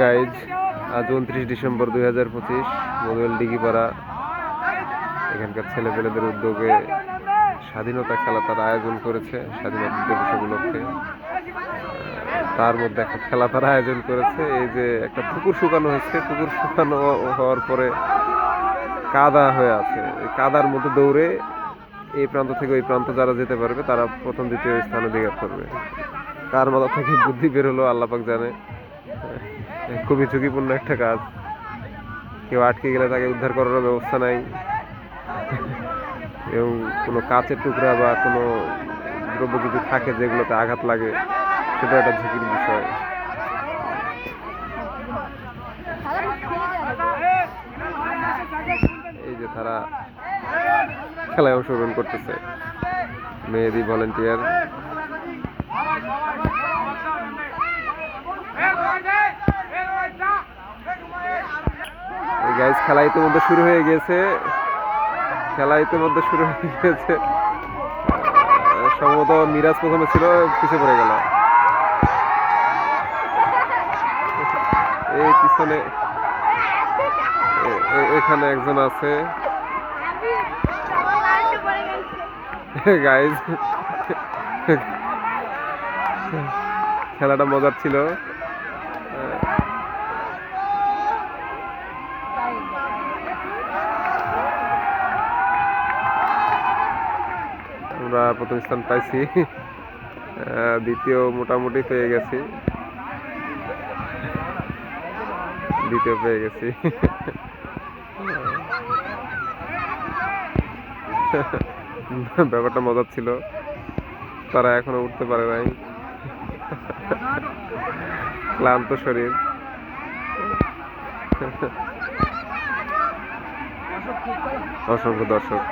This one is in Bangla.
গাইজ আজ 29 ডিসেম্বর 2025 মধুয়াল ডিগিপাড়া এখানকার ছেলেপেলেদের উদ্যোগে স্বাধীনতা খেলা তারা আয়োজন করেছে স্বাধীনতা দিবস উপলক্ষে। তার মধ্যে একটা খেলা তারা আয়োজন করেছে। এই যে একটা পুকুর শুকানো হয়েছে, পুকুর শুকানো হওয়ার পরে কাদা হয়ে আছে। এই কাদার মধ্যে দৌড়ে এই প্রান্ত থেকে ওই প্রান্ত যারা যেতে পারবে তারা প্রথম দ্বিতীয় স্থান অধিকার করবে। কার মাথা থেকে বুদ্ধি বের হলো আল্লাহ পাক জানে। খুবই ঝুঁকিপূর্ণ একটা কাজ। কেউ আটকে গেলে তাকে উদ্ধার করার ব্যবস্থা নাই, এবং কোনো কাচের টুকরা বা কোনো দ্রব্য যদি থাকে যেগুলোতে আঘাত লাগে সেটা একটা ঝুঁকির বিষয়। এই যে তারা খেলায় অংশগ্রহণ করতেছে, মেহেদি ভলেন্টিয়ার। গাইজ খেলা ইতিমধ্যে শুরু হয়ে গিয়েছে, সম্ভবত মিরাজ প্রথমে ছিল, পিছিয়ে পড়ে গেল। এই পিছনে এখানে একজন আছে। গাইজ খেলাটা মজার ছিল। আমরা প্রথম স্থান পাইছি, দ্বিতীয় মোটামুটি পেয়ে গেছি, ব্যাপারটা মজার ছিল। তারা এখনো উঠতে পারে নাই, ক্লান্ত শরীর। অসংখ্য দর্শক।